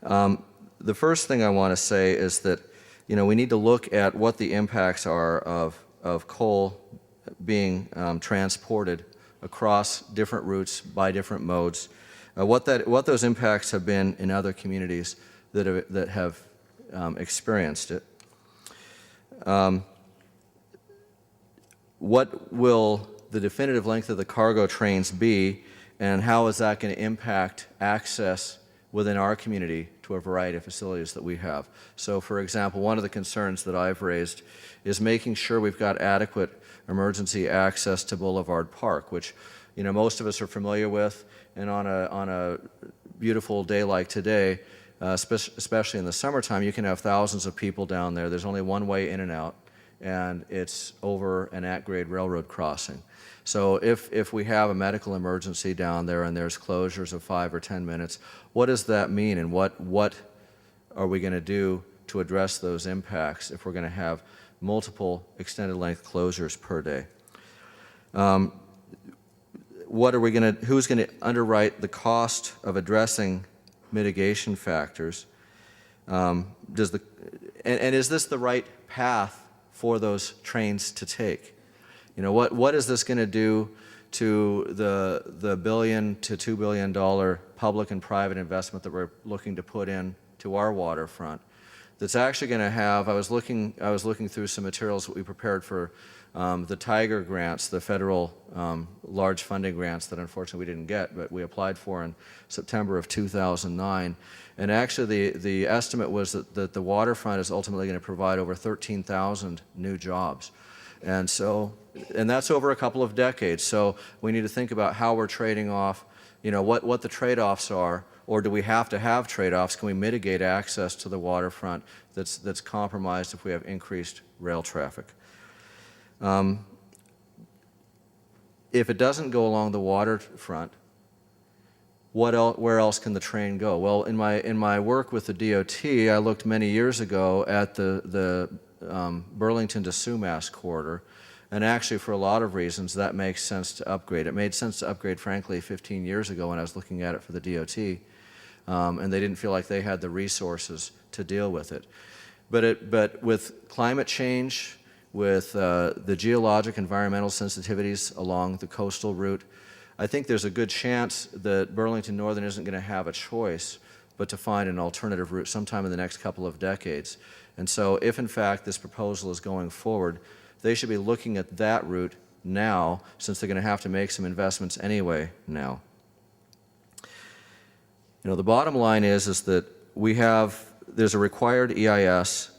The first thing I want to say is that, you know, we need to look at what the impacts are of coal being transported across different routes by different modes, what those impacts have been in other communities that have experienced it. What will the definitive length of the cargo trains be, and how is that going to impact access within our community to a variety of facilities that we have? So, for example, one of the concerns that I've raised is making sure we've got adequate emergency access to Boulevard Park, which, you know, most of us are familiar with, and on a beautiful day like today, especially in the summertime, you can have thousands of people down there. There's only one way in and out, and it's over an at-grade railroad crossing. So if we have a medical emergency down there and there's closures of 5 or 10 minutes, what does that mean, and what are we going to do to address those impacts if we're going to have multiple extended length closures per day? Who's going to underwrite the cost of addressing mitigation factors? And is this the right path for those trains to take? You know, what is this going to do to the $1 billion to $2 billion public and private investment that we're looking to put in to our waterfront? That's actually going to have. I was looking through some materials that we prepared for the Tiger grants, the federal large funding grants that unfortunately we didn't get, but we applied for in September of 2009. And actually the estimate was that the waterfront is ultimately going to provide over 13,000 new jobs. And that's over a couple of decades. So we need to think about how we're trading off, you know, what the trade-offs are, or do we have to have trade-offs? Can we mitigate access to the waterfront that's compromised if we have increased rail traffic? If it doesn't go along the waterfront, where else can the train go? Well, in my work with the DOT, I looked many years ago at the Burlington to Sumas corridor, and actually for a lot of reasons that makes sense to upgrade. It made sense to upgrade, frankly, 15 years ago when I was looking at it for the DOT, and they didn't feel like they had the resources to deal with it. But with climate change, with the geologic environmental sensitivities along the coastal route, I think there's a good chance that Burlington Northern isn't going to have a choice but to find an alternative route sometime in the next couple of decades. And so if in fact this proposal is going forward, they should be looking at that route now, since they're going to have to make some investments anyway now. You know, the bottom line is that there's a required EIS,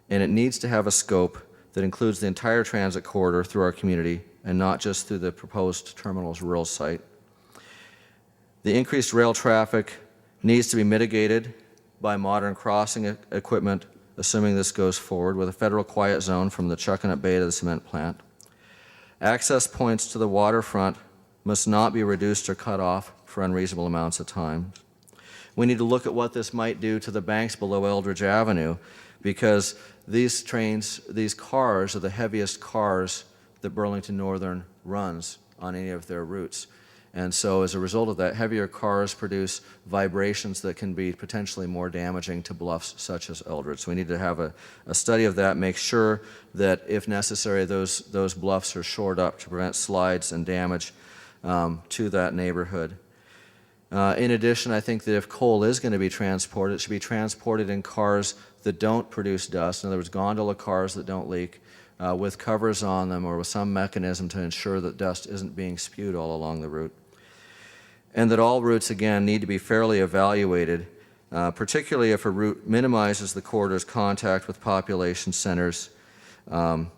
and it needs to have a scope that includes the entire transit corridor through our community and not just through the proposed terminal's rural site. The increased rail traffic needs to be mitigated by modern crossing equipment, assuming this goes forward, with a federal quiet zone from the Chuckanut Bay to the cement plant. Access points to the waterfront must not be reduced or cut off for unreasonable amounts of time. We need to look at what this might do to the banks below Eldridge Avenue, because these cars are the heaviest cars that Burlington Northern runs on any of their routes. And so as a result of that, heavier cars produce vibrations that can be potentially more damaging to bluffs such as Eldred. So we need to have a study of that, make sure that if necessary, those bluffs are shored up to prevent slides and damage to that neighborhood. In addition, I think that if coal is going to be transported, it should be transported in cars that don't produce dust, in other words, gondola cars that don't leak, with covers on them or with some mechanism to ensure that dust isn't being spewed all along the route. And that all routes, again, need to be fairly evaluated, particularly if a route minimizes the corridor's contact with population centers and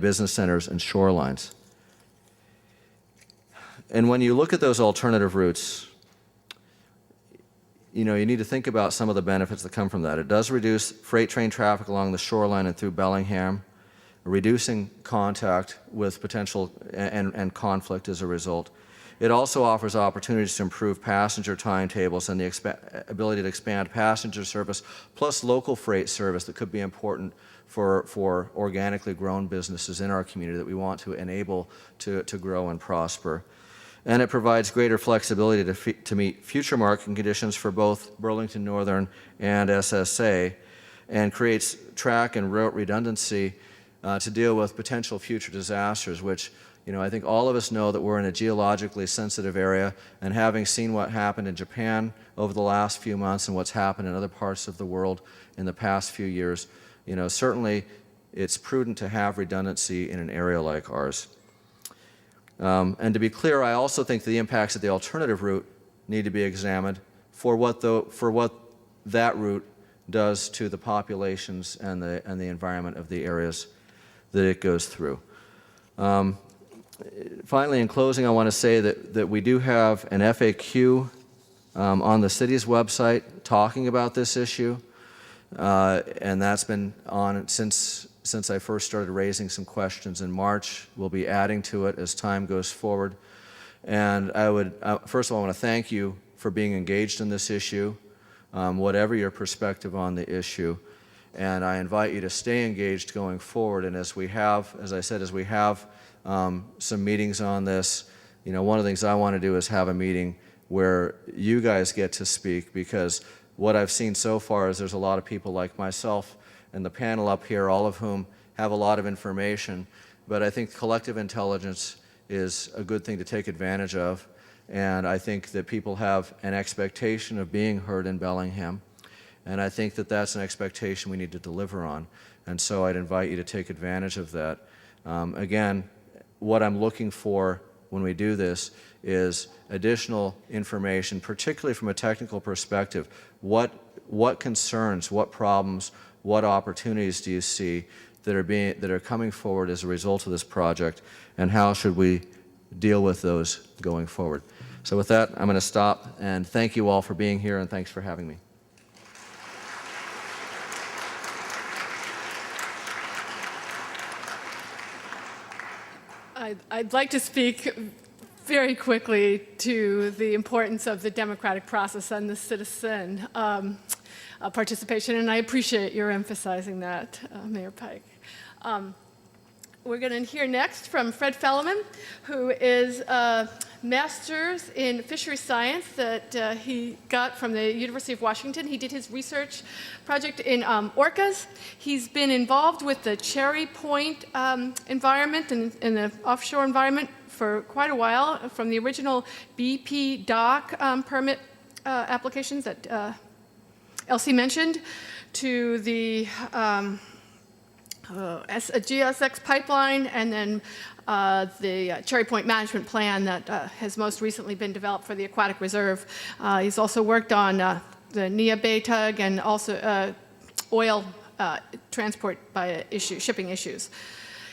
business centers and shorelines. And when you look at those alternative routes, you need to think about some of the benefits that come from that. It does reduce freight train traffic along the shoreline and through Bellingham, reducing contact with potential and conflict as a result. It also offers opportunities to improve passenger timetables and the ability to expand passenger service, plus local freight service that could be important for organically grown businesses in our community that we want to enable to grow and prosper. And it provides greater flexibility to meet future market conditions for both Burlington Northern and SSA, and creates track and route redundancy to deal with potential future disasters, which I think all of us know that we're in a geologically sensitive area, and having seen what happened in Japan over the last few months and what's happened in other parts of the world in the past few years, certainly it's prudent to have redundancy in an area like ours. And to be clear, I also think the impacts of the alternative route need to be examined for what that route does to the populations and the environment of the areas that it goes through. Finally, in closing, I want to say that we do have an FAQ on the city's website talking about this issue, and that's been on since I first started raising some questions in March. We'll be adding to it as time goes forward. And I would, first of all, I want to thank you for being engaged in this issue, whatever your perspective on the issue. And I invite you to stay engaged going forward. And as we have, as I said, as we have some meetings on this, one of the things I want to do is have a meeting where you guys get to speak, because what I've seen so far is there's a lot of people like myself and the panel up here, all of whom have a lot of information, but I think collective intelligence is a good thing to take advantage of, and I think that people have an expectation of being heard in Bellingham, and I think that that's an expectation we need to deliver on, and so I'd invite you to take advantage of that. Again, what I'm looking for when we do this is additional information, particularly from a technical perspective. What concerns, what problems, what opportunities do you see that are coming forward as a result of this project, and how should we deal with those going forward? So with that, I'm going to stop, and thank you all for being here, and thanks for having me. I'd like to speak very quickly to the importance of the democratic process and the citizen participation, and I appreciate your emphasizing that, Mayor Pike. We're going to hear next from Fred Felleman, who is a master's in fisheries science that he got from the University of Washington. He did his research project in orcas. He's been involved with the Cherry Point environment and the offshore environment for quite a while, from the original BP dock permit applications that Elsie mentioned, to the GSX pipeline, and then the Cherry Point management plan that has most recently been developed for the aquatic reserve. He's also worked on the NIA Bay tug and also oil transport by shipping issues.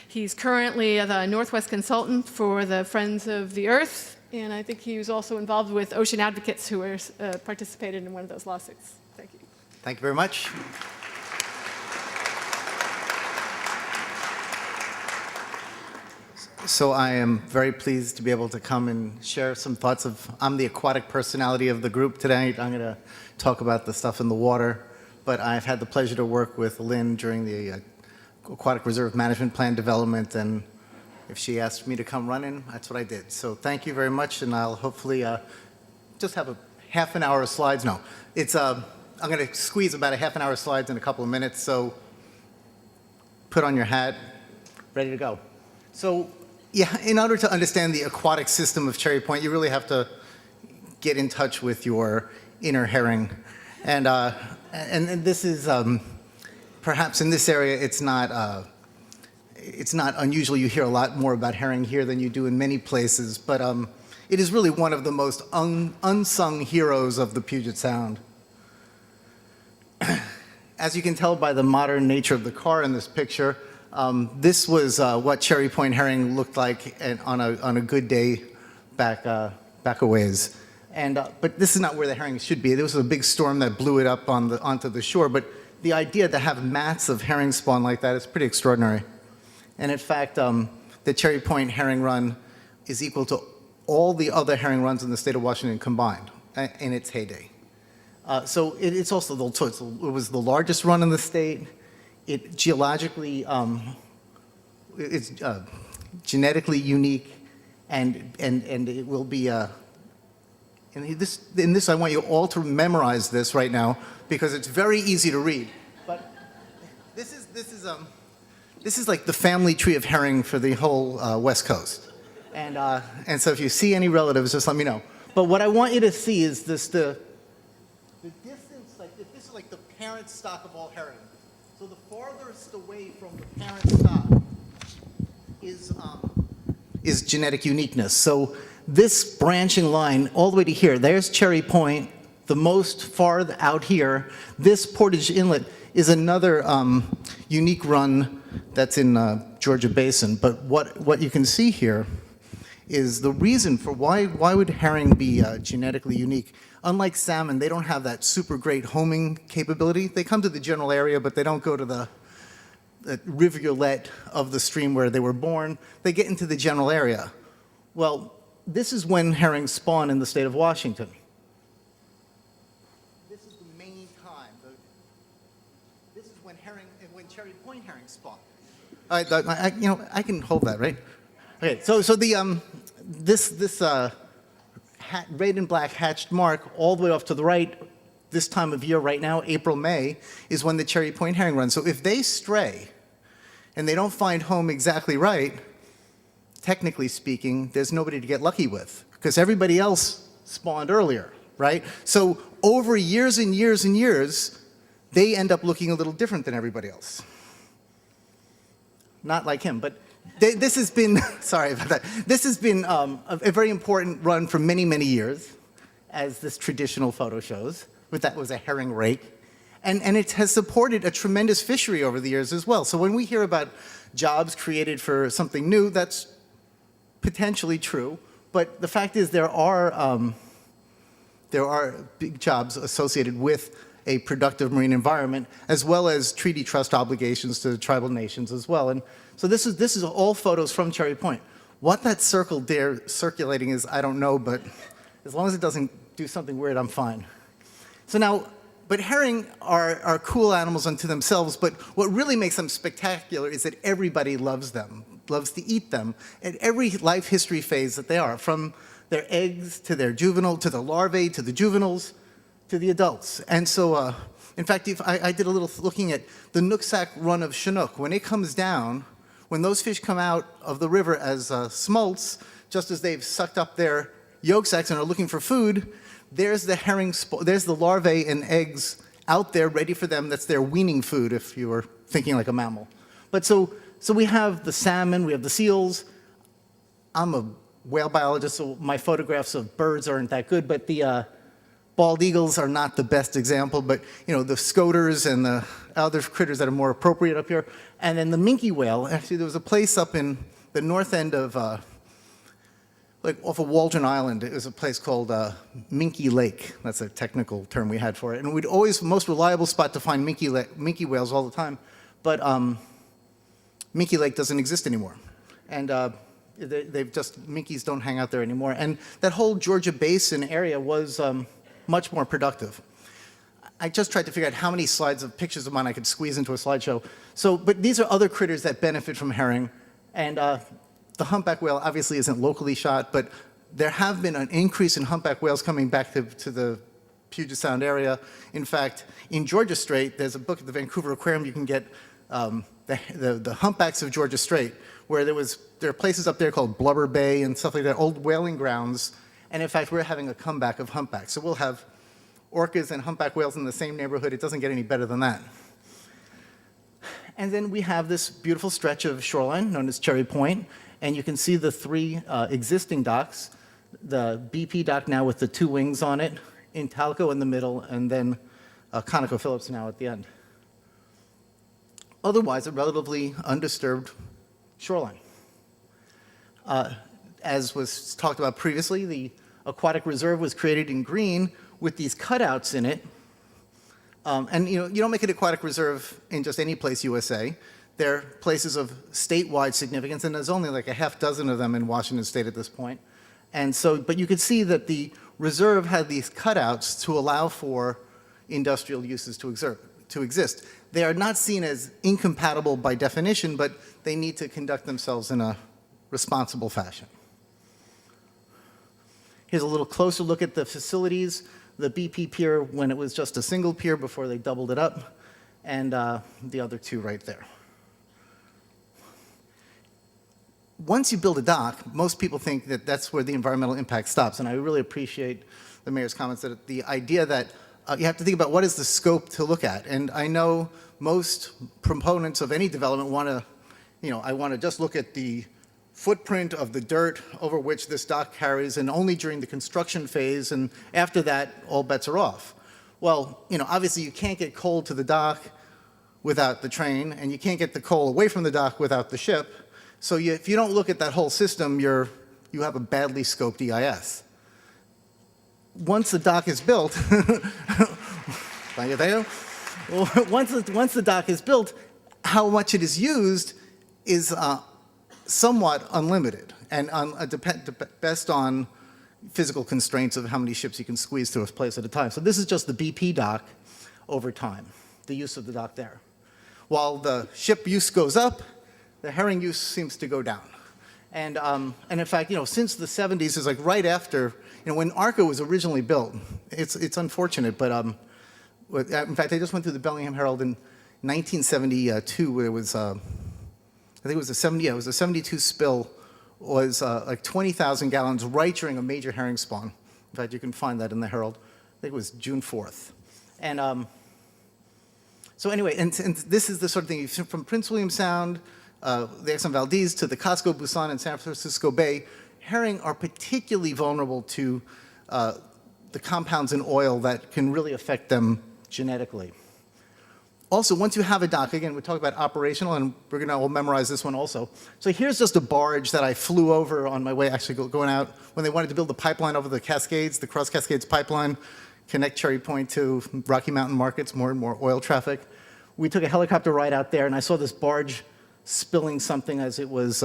He's currently the Northwest consultant for the Friends of the Earth, and I think he was also involved with Ocean Advocates, who participated in one of those lawsuits. Thank you. Thank you very much. So I am very pleased to be able to come and share some thoughts I'm the aquatic personality of the group today. I'm going to talk about the stuff in the water, but I've had the pleasure to work with Lynn during the Aquatic Reserve Management Plan development, and if she asked me to come running, that's what I did. So thank you very much, and I'll hopefully just have a half an hour of slides. No, it's I'm going to squeeze about a half an hour of slides in a couple of minutes, so put on your hat, ready to go. So yeah, in order to understand the aquatic system of Cherry Point, you really have to get in touch with your inner herring. And this is, perhaps in this area, it's not unusual. You hear a lot more about herring here than you do in many places, but it is really one of the most unsung heroes of the Puget Sound. As you can tell by the modern nature of the car in this picture, this was what Cherry Point herring looked like on a good day back a ways. But this is not where the herring should be. There was a big storm that blew it up onto the shore. But the idea to have mats of herring spawn like that is pretty extraordinary. And in fact, the Cherry Point herring run is equal to all the other herring runs in the state of Washington combined in its heyday. So it's also it was the largest run in the state. It geologically, it's genetically unique, and it will be. In this, I want you all to memorize this right now because it's very easy to read. But this is like the family tree of herring for the whole West Coast, and so if you see any relatives, just let me know. But what I want you to see is the distance, like if this is like the parent stock of all herring. So the farthest away from the parent stock is genetic uniqueness. So this branching line all the way to here, there's Cherry Point, the most far out here. This Portage Inlet is another unique run that's in Georgia Basin. But what you can see here is the reason for why would herring be genetically unique. Unlike salmon, they don't have that super great homing capability. They come to the general area, but they don't go to the rivulet of the stream where they were born. They get into the general area. Well, this is when herring spawn in the state of Washington. This is the main time. This is when Cherry Point herring spawn. I can hold that, right? Okay, so the this red and black hatched mark all the way off to the right, this time of year right now, April, May, is when the Cherry Point herring runs. So if they stray and they don't find home exactly right, technically speaking, there's nobody to get lucky with because everybody else spawned earlier, right? So over years and years and years, they end up looking a little different than everybody else. Not like him, but this has been, sorry about that. This has been a very important run for many, many years, as this traditional photo shows. But that was a herring rake. And it has supported a tremendous fishery over the years as well. So when we hear about jobs created for something new, that's potentially true. But the fact is there are big jobs associated with a productive marine environment, as well as treaty trust obligations to the tribal nations as well. And so this is all photos from Cherry Point. What that circle there circulating is, I don't know, but as long as it doesn't do something weird, I'm fine. So now, but herring are cool animals unto themselves, but what really makes them spectacular is that everybody loves them, loves to eat them at every life history phase that they are, from their eggs to their juvenile, to the larvae, to the juveniles, to the adults. And so, in fact, if I did a little looking at the Nooksack run of Chinook. When it comes down, when those fish come out of the river as smolts, just as they've sucked up their yolk sacs and are looking for food, there's the herring, there's the larvae and eggs out there ready for them. That's their weaning food, if you were thinking like a mammal. But so we have the salmon, we have the seals. I'm a whale biologist, so my photographs of birds aren't that good, but the bald eagles are not the best example, but the scoters and the other critters that are more appropriate up here. And then the minke whale, actually there was a place up in the north end of, like off of Waldron Island, it was a place called Minke Lake. That's a technical term we had for it. And we'd always, most reliable spot to find minke whales all the time. But Minke Lake doesn't exist anymore. And they've just, minkies don't hang out there anymore. And that whole Georgia Basin area was much more productive. I just tried to figure out how many slides of pictures of mine I could squeeze into a slideshow. So, but these are other critters that benefit from herring. And the humpback whale obviously isn't locally shot, but there have been an increase in humpback whales coming back to the Puget Sound area. In fact, in Georgia Strait, there's a book at the Vancouver Aquarium you can get, the humpbacks of Georgia Strait, where there are places up there called Blubber Bay and stuff like that, old whaling grounds. And in fact, we're having a comeback of humpbacks. So we'll have orcas and humpback whales in the same neighborhood. It doesn't get any better than that. And then we have this beautiful stretch of shoreline known as Cherry Point. And you can see the three existing docks, the BP dock now with the two wings on it, Intalco in the middle, and then ConocoPhillips now at the end. Otherwise, a relatively undisturbed shoreline. As was talked about previously, the aquatic reserve was created in green with these cutouts in it. And you don't make an aquatic reserve in just any place USA. They're places of statewide significance, and there's only like a half dozen of them in Washington State at this point. And so, but you could see that the reserve had these cutouts to allow for industrial uses to exist. They are not seen as incompatible by definition, but they need to conduct themselves in a responsible fashion. Here's a little closer look at the facilities. The BP pier when it was just a single pier before they doubled it up, and the other two right there. Once you build a dock, most people think that that's where the environmental impact stops, and I really appreciate the mayor's comments that the idea that you have to think about what is the scope to look at. And I know most proponents of any development want to, I want to just look at the footprint of the dirt over which this dock carries, and only during the construction phase, and after that, all bets are off. Well, obviously you can't get coal to the dock without the train, and you can't get the coal away from the dock without the ship. So if you don't look at that whole system, you have a badly scoped EIS. Once the dock is built, once the dock is built, how much it is used is somewhat unlimited, and based on physical constraints of how many ships you can squeeze to a place at a time. So this is just the BP dock over time, the use of the dock there. While the ship use goes up, the herring use seems to go down. And in fact, since the 70s, is like right after, when ARCA was originally built, it's unfortunate, but in fact, I just went through the Bellingham Herald in 1972, where it was, I think it was a 72 spill, was like 20,000 gallons right during a major herring spawn. In fact, you can find that in the Herald. I think it was June 4th. And so anyway, and this is the sort of thing, from Prince William Sound, the Exxon Valdez to the Costco Busan and San Francisco Bay, herring are particularly vulnerable to the compounds in oil that can really affect them genetically. Also, once you have a dock, again, we talk about operational, and we're going to all memorize this one also. So here's just a barge that I flew over on my way, actually going out, when they wanted to build the pipeline over the Cascades, the Cross Cascades pipeline, connect Cherry Point to Rocky Mountain markets, more and more oil traffic. We took a helicopter ride out there, and I saw this barge spilling something as it was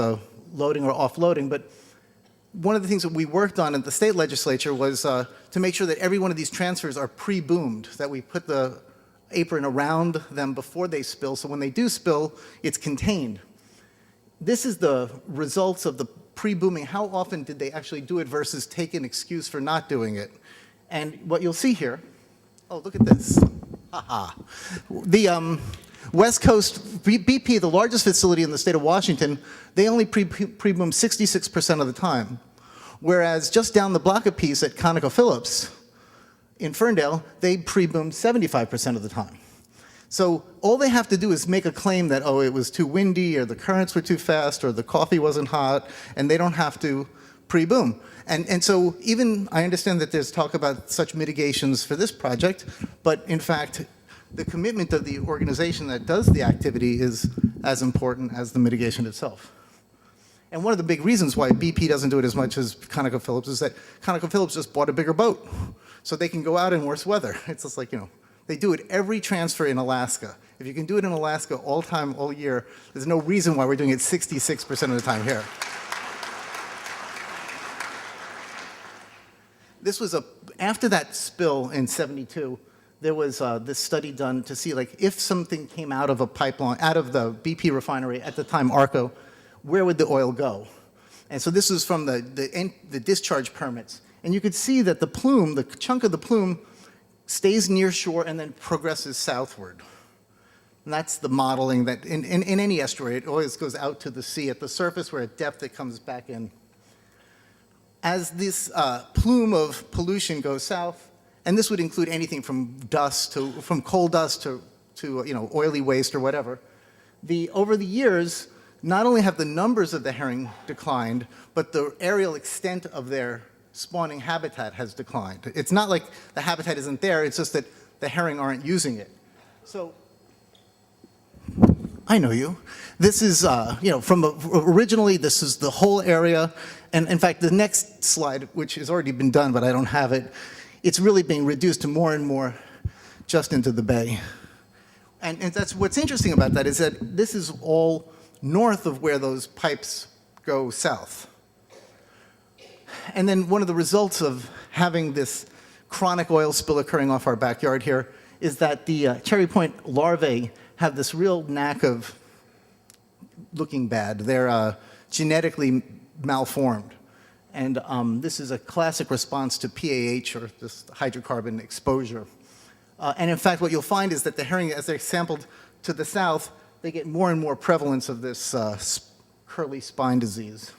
loading or offloading. But one of the things that we worked on at the state legislature was to make sure that every one of these transfers are pre-boomed, that we put the apron around them before they spill, so when they do spill, it's contained. This is the results of the pre-booming. How often did they actually do it versus take an excuse for not doing it? And what you'll see here, oh, look at this. The West Coast BP, the largest facility in the state of Washington, they only pre-boom 66% of the time. Whereas just down the block a piece at ConocoPhillips in Ferndale, they pre-boomed 75% of the time. So all they have to do is make a claim that, oh, it was too windy, or the currents were too fast, or the coffee wasn't hot, and they don't have to pre-boom. And so even, I understand that there's talk about such mitigations for this project, but in fact, the commitment of the organization that does the activity is as important as the mitigation itself. And one of the big reasons why BP doesn't do it as much as ConocoPhillips is that ConocoPhillips just bought a bigger boat, so they can go out in worse weather. It's just like, they do it every transfer in Alaska. If you can do it in Alaska all time, all year, there's no reason why we're doing it 66% of the time here. This was after that spill in '72, there was this study done to see, like, if something came out of a pipeline, out of the BP refinery at the time, ARCO, where would the oil go? And so this was from the discharge permits. And you could see that the plume, the chunk of the plume, stays near shore and then progresses southward. And that's the modeling that in any estuary, it always goes out to the sea at the surface where at depth it comes back in. As this plume of pollution goes south, and this would include anything from dust from coal dust to oily waste or whatever, over the years, not only have the numbers of the herring declined, but the aerial extent of their spawning habitat has declined. It's not like the habitat isn't there, it's just that the herring aren't using it. So, I know you. This is, originally this is the whole area, and in fact, the next slide, which has already been done, but I don't have it, it's really being reduced to more and more just into the bay. And that's what's interesting about that is that this is all north of where those pipes go south. And then one of the results of having this chronic oil spill occurring off our backyard here is that the Cherry Point larvae have this real knack of looking bad. They're genetically malformed. And this is a classic response to PAH, or this hydrocarbon exposure. And in fact, what you'll find is that the herring, as they're sampled to the south, they get more and more prevalence of this curly spine disease.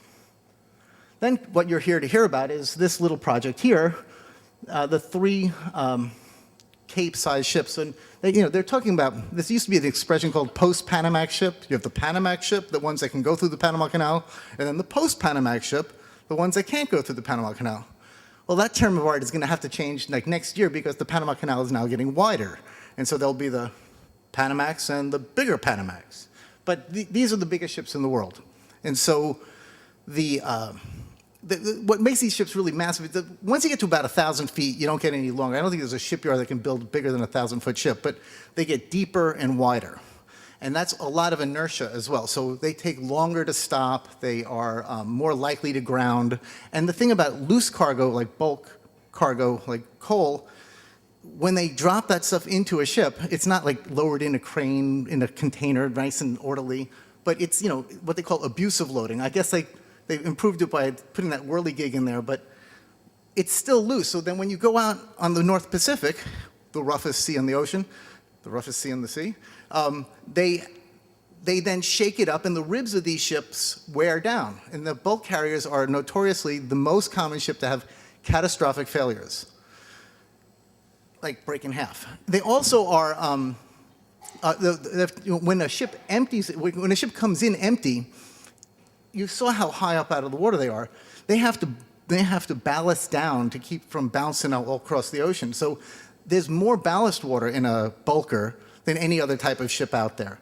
Then what you're here to hear about is this little project here, the 3 Cape-sized ships. And they're talking about, this used to be an expression called post-Panamax ship. You have the Panamax ship, the ones that can go through the Panama Canal, and then the post-Panamax ship, the ones that can't go through the Panama Canal. Well, that term of art is going to have to change like next year because the Panama Canal is now getting wider. And so there'll be the Panamax and the bigger Panamax. But these are the biggest ships in the world. And so what makes these ships really massive is that once you get to about 1,000 feet, you don't get any longer. I don't think there's a shipyard that can build bigger than a 1,000-foot ship, but they get deeper and wider. And that's a lot of inertia as well. So they take longer to stop. They are more likely to ground. And the thing about loose cargo, like bulk cargo, like coal, when they drop that stuff into a ship, it's not like lowered in a crane, in a container, nice and orderly, but it's, what they call abusive loading. I guess they improved it by putting that whirligig in there, but it's still loose. So then when you go out on the North Pacific, the roughest sea in the ocean, the roughest sea in the sea, they then shake it up and the ribs of these ships wear down. And the bulk carriers are notoriously the most common ship to have catastrophic failures, like break in half. They also are, when a ship empties, when a ship comes in empty, you saw how high up out of the water they are. They have to ballast down to keep from bouncing out all across the ocean. So there's more ballast water in a bulker than any other type of ship out there.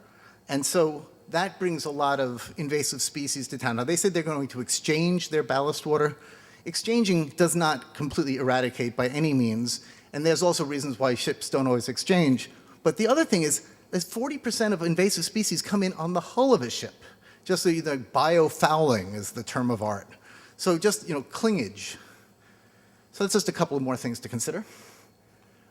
And so that brings a lot of invasive species to town. Now, they said they're going to exchange their ballast water. Exchanging does not completely eradicate by any means, and there's also reasons why ships don't always exchange. But the other thing is that 40% of invasive species come in on the hull of a ship. Just so you know, biofouling is the term of art. So just, clingage. So that's just a couple of more things to consider.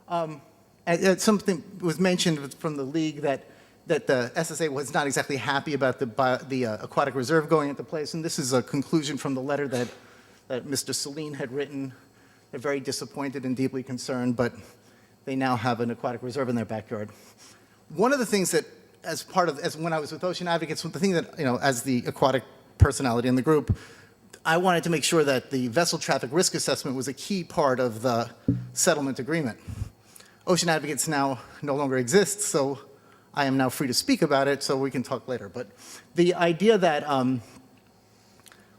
Something was mentioned from the league that the SSA was not exactly happy about the aquatic reserve going into place, and this is a conclusion from the letter that Mr. Saline had written. They're very disappointed and deeply concerned, but they now have an aquatic reserve in their backyard. One of the things that, as when I was with Ocean Advocates, the thing that, as the aquatic personality in the group, I wanted to make sure that the vessel traffic risk assessment was a key part of the settlement agreement. Ocean Advocates now no longer exists, so I am now free to speak about it, so we can talk later. But the idea that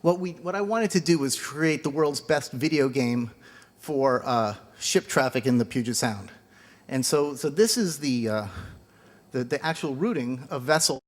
what I wanted to do was create the world's best video game for ship traffic in the Puget Sound. And so this is the actual routing of vessels